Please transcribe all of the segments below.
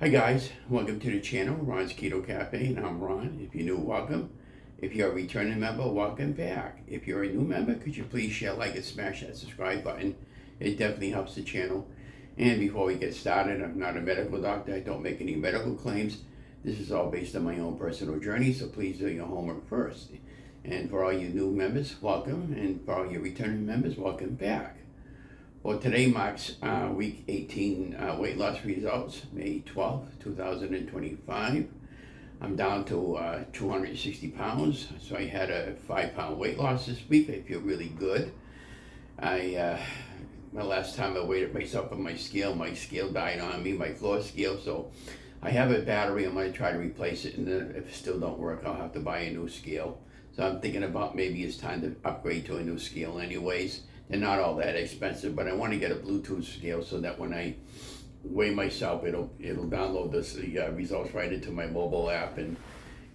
Hi guys, welcome to the channel, Ron's Keto Cafe, and I'm Ron. If you're new, welcome. If you're a returning member, welcome back. If you're a new member, could you please share, like, and smash that subscribe button? It definitely helps the channel. And before we get started, I'm not a medical doctor. I don't make any medical claims. This is all based on my own personal journey, so please do your homework first. And for all you new members, welcome. And for all your returning members, welcome back. Well, today marks week 18 weight loss results, May 12th, 2025. I'm down to 260 pounds, so I had a 5-pound weight loss this week. I feel really good. My last time I weighed myself on my scale died on me, my floor scale, so I have a battery. I'm going to try to replace it, and then if it still don't work, I'll have to buy a new scale. So I'm thinking about maybe it's time to upgrade to a new scale anyways. They're not all that expensive, but I want to get a Bluetooth scale so that when I weigh myself, it'll download the results right into my mobile app, and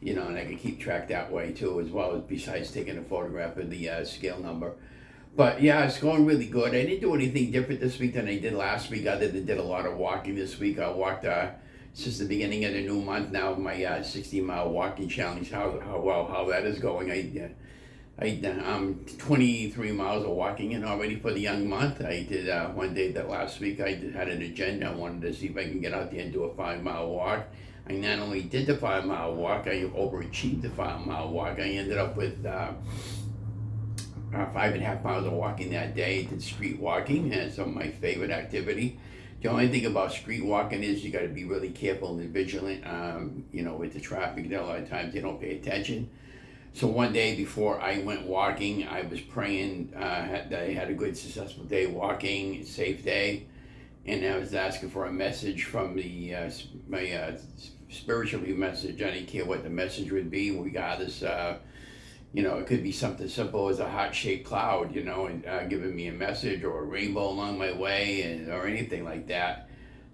and I can keep track that way too, as well as besides taking a photograph of the scale number. But yeah, it's going really good. I didn't do anything different this week than I did last week. I did a lot of walking this week. I walked since the beginning of the new month now, my 60-mile walking challenge. How that is going. I'm 23 miles of walking in already for the young month. I did one day that last week. Had an agenda. I wanted to see if I can get out there and do a 5-mile walk. I not only did the 5-mile walk, I overachieved the 5-mile walk. I ended up with 5.5 miles of walking that day. I did street walking, and it's my favorite activity. The only thing about street walking is you got to be really careful and vigilant. With the traffic, a lot of times they don't pay attention. So one day before I went walking, I was praying that I had a good, successful day walking, safe day, and I was asking for a message from my spiritual message. I didn't care what the message would be, regardless. It could be something simple as a heart-shaped cloud, and giving me a message, or a rainbow along my way, or anything like that.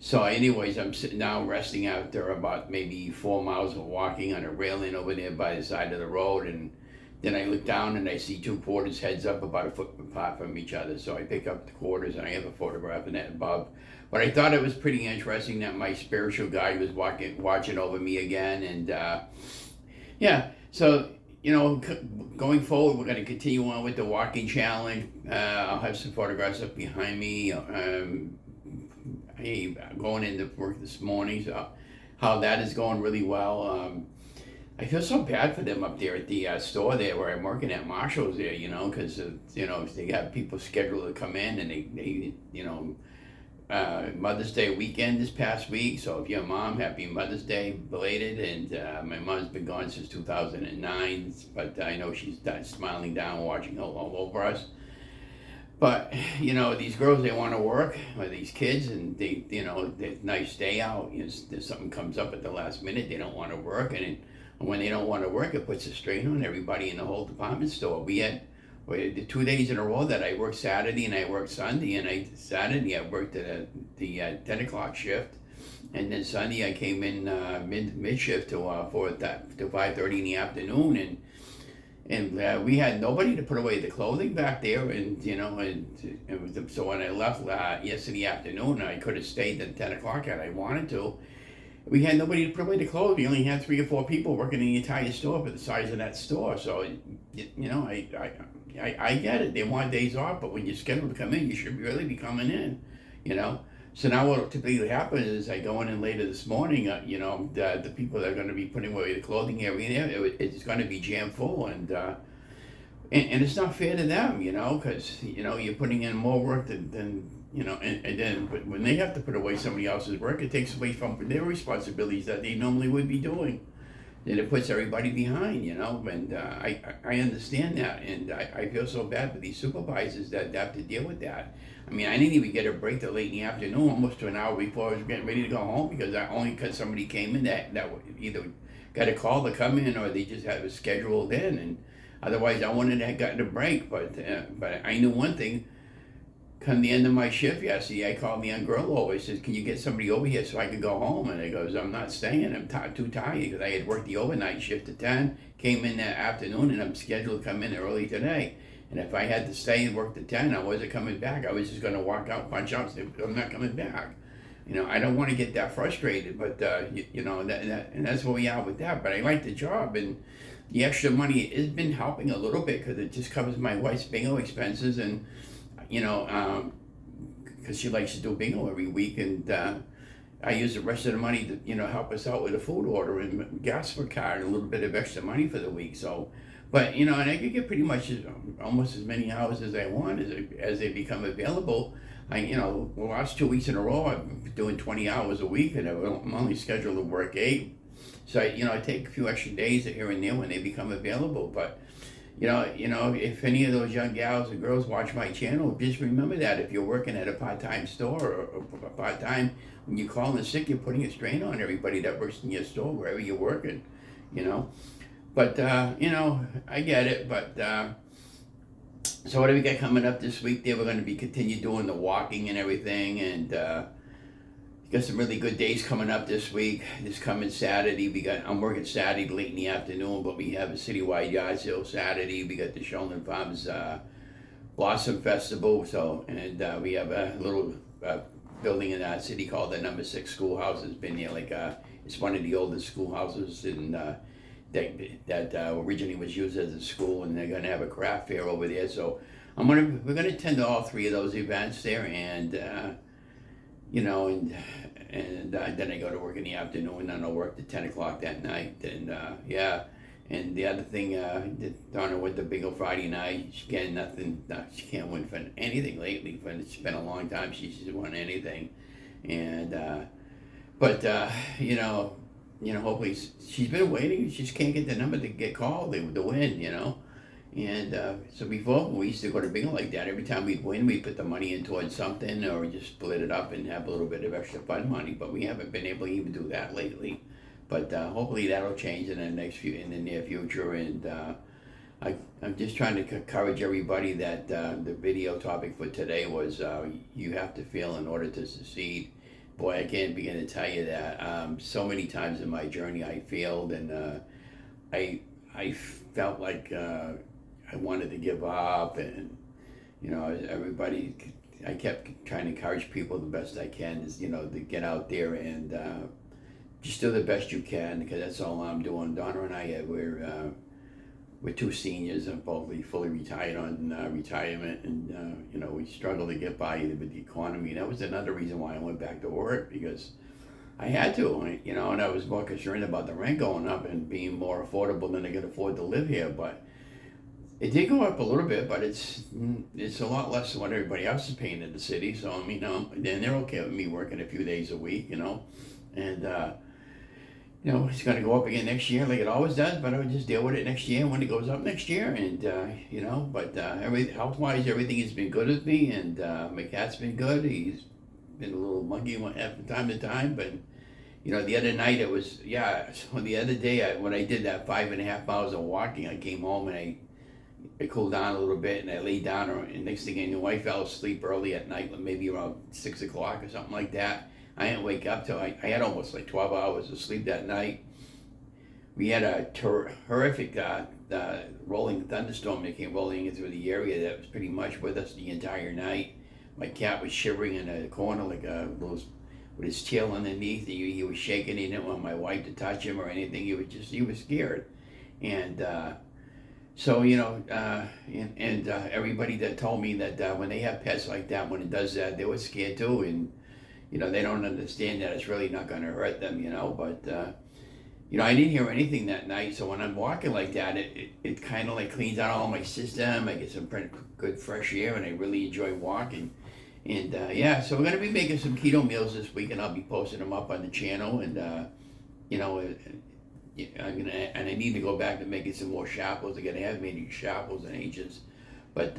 So anyways, I'm sitting down resting after about maybe 4 miles of walking on a railing over there by the side of the road, and then I look down and I see 2 quarters heads up about a foot apart from each other. So I pick up the quarters and I have a photograph of that above. But I thought it was pretty interesting that my spiritual guide was watching over me again, and so going forward, we're going to continue on with the walking challenge. I'll have some photographs up behind me. Going into work this morning, so how that is going really well. I feel so bad for them up there at the store there where I'm working at Marshall's there, because they have people scheduled to come in, and they Mother's Day weekend this past week. So if you're a mom, happy Mother's Day belated. And my mom's been gone since 2009, but I know she's smiling down, watching all over us. But, these girls, they want to work, or these kids, and they, nice day out. There's something comes up at the last minute, they don't want to work. And when they don't want to work, it puts a strain on everybody in the whole department store. We had the 2 days in a row that I worked Saturday and I worked Sunday. And Saturday I worked at the 10 o'clock shift. And then Sunday I came in mid shift to 5:30 in the afternoon. And we had nobody to put away the clothing back there, and so when I left yesterday afternoon, I could have stayed at 10 o'clock had I wanted to. We had nobody to put away the clothes. We only had 3 or 4 people working in the entire store for the size of that store. So, I get it. They want days off, but when you're scheduled to come in, you should really be coming in, So now what typically happens is I go in later this morning, the people that are going to be putting away the clothing area there, it's going to be jam full, and it's not fair to them, because, you're putting in more work than and then when they have to put away somebody else's work, it takes away from their responsibilities that they normally would be doing. And it puts everybody behind, and I understand that, and I feel so bad for these supervisors that have to deal with that. I mean, I didn't even get a break till late in the afternoon, almost to an hour before I was getting ready to go home, because somebody came in that either got a call to come in, or they just had it scheduled in, and otherwise I wouldn't have gotten a break. But I knew one thing. Come the end of my shift yesterday, I called the young girl over. I said, "Can you get somebody over here so I can go home?" And he goes, "I'm not staying. I'm too tired," because I had worked the overnight shift at 10, came in that afternoon, and I'm scheduled to come in early today. And if I had to stay and work to 10, I wasn't coming back. I was just going to walk out, punch out, say, "I'm not coming back." You know, I don't want to get that frustrated, but you know, and that's where we are with that. But I like the job, and the extra money has been helping a little bit because it just covers my wife's bingo expenses, and you know, because she likes to do bingo every week, and I use the rest of the money to, you know, help us out with a food order and gas for car and a little bit of extra money for the week. So, but you know, and I could get pretty much almost as many hours as I want as they become available. You know, the last 2 weeks in a row, I'm doing 20 hours a week, and I'm only scheduled to work 8. So, you know, I take a few extra days here and there when they become available. But you know, if any of those young gals and girls watch my channel, just remember that if you're working at a part-time store or part-time, when you call in sick, you're putting a strain on everybody that works in your store, wherever you're working, you know. But, you know, I get it. But, so what do we got coming up this week there? We're going to be continue doing the walking and everything. And, got some really good days coming up this week. This coming Saturday, I'm working Saturday late in the afternoon, but we have a citywide yard sale Saturday. We got the Sheldon Farms Blossom Festival. So, and we have a little building in our city called the Number 6 Schoolhouse. It's been there it's one of the oldest schoolhouses in that originally was used as a school, and they're gonna have a craft fair over there. So we're gonna attend all 3 of those events there, and you know, and then I go to work in the afternoon, and then I'll work to 10 o'clock that night, and yeah. And the other thing, Donna went to Bingo Friday night. She getting nothing. She can't win for anything lately. But it's been a long time she's won anything, and but you know, hopefully she's been waiting. She just can't get the number to get called to win. You know. And so before, we used to go to bingo like that. Every time we'd win, we'd put the money in towards something, or just split it up and have a little bit of extra fun money. But we haven't been able to even do that lately. But hopefully that'll change in the near future. And I'm just trying to encourage everybody that the video topic for today was you have to fail in order to succeed. Boy, I can't begin to tell you that. So many times in my journey I failed, and I felt like I wanted to give up, and you know, everybody. I kept trying to encourage people the best I can, is, you know, to get out there and just do the best you can, because that's all I'm doing. Donna and I, we're 2 seniors and both fully retired on retirement, and you know, we struggle to get by with the economy. That was another reason why I went back to work, because I had to, you know, and I was more concerned about the rent going up and being more affordable than I could afford to live here. But it did go up a little bit, but it's a lot less than what everybody else is paying in the city. So, I mean, then they're okay with me working a few days a week, you know, and you know, it's going to go up again next year like it always does, but I would just deal with it next year when it goes up next year. And you know, but health-wise, everything has been good with me, and my cat's been good. He's been a little monkey from time to time, but you know, the other night so the other day when I did that 5.5 miles of walking, I came home and I cooled down a little bit, and I laid down, and next thing I knew, I fell asleep early at night, maybe around 6 o'clock or something like that. I didn't wake up till I had almost like 12 hours of sleep that night. We had a horrific rolling thunderstorm that came rolling in through the area that was pretty much with us the entire night. My cat was shivering in a corner like with his tail underneath. He was shaking. He didn't want my wife to touch him or anything. He was scared. And so, you know, and everybody that told me that when they have pets like that, when it does that, they were scared too. And you know, they don't understand that it's really not going to hurt them, you know. But you know, I didn't hear anything that night. So when I'm walking like that, it kind of like cleans out all my system. I get some pretty good fresh air, and I really enjoy walking. And yeah, so we're going to be making some keto meals this week, and I'll be posting them up on the channel. And you know, and I need to go back to making some more Shrinkables. I have made Shrinkables in ages, but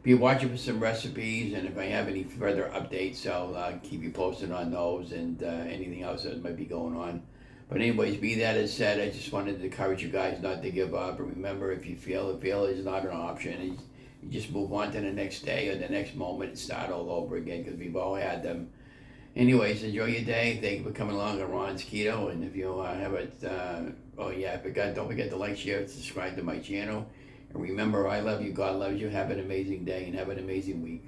be watching for some recipes, and if I have any further updates, I'll keep you posted on those, and anything else that might be going on. But anyways, be that as said, I just wanted to encourage you guys not to give up. And remember, if you fail is not an option. You just move on to the next day or the next moment and start all over again, because we've all had them. Anyways, enjoy your day. Thank you for coming along on Ron's Keto. And if you have it, don't forget to like, share, and subscribe to my channel. And remember, I love you, God loves you. Have an amazing day and have an amazing week.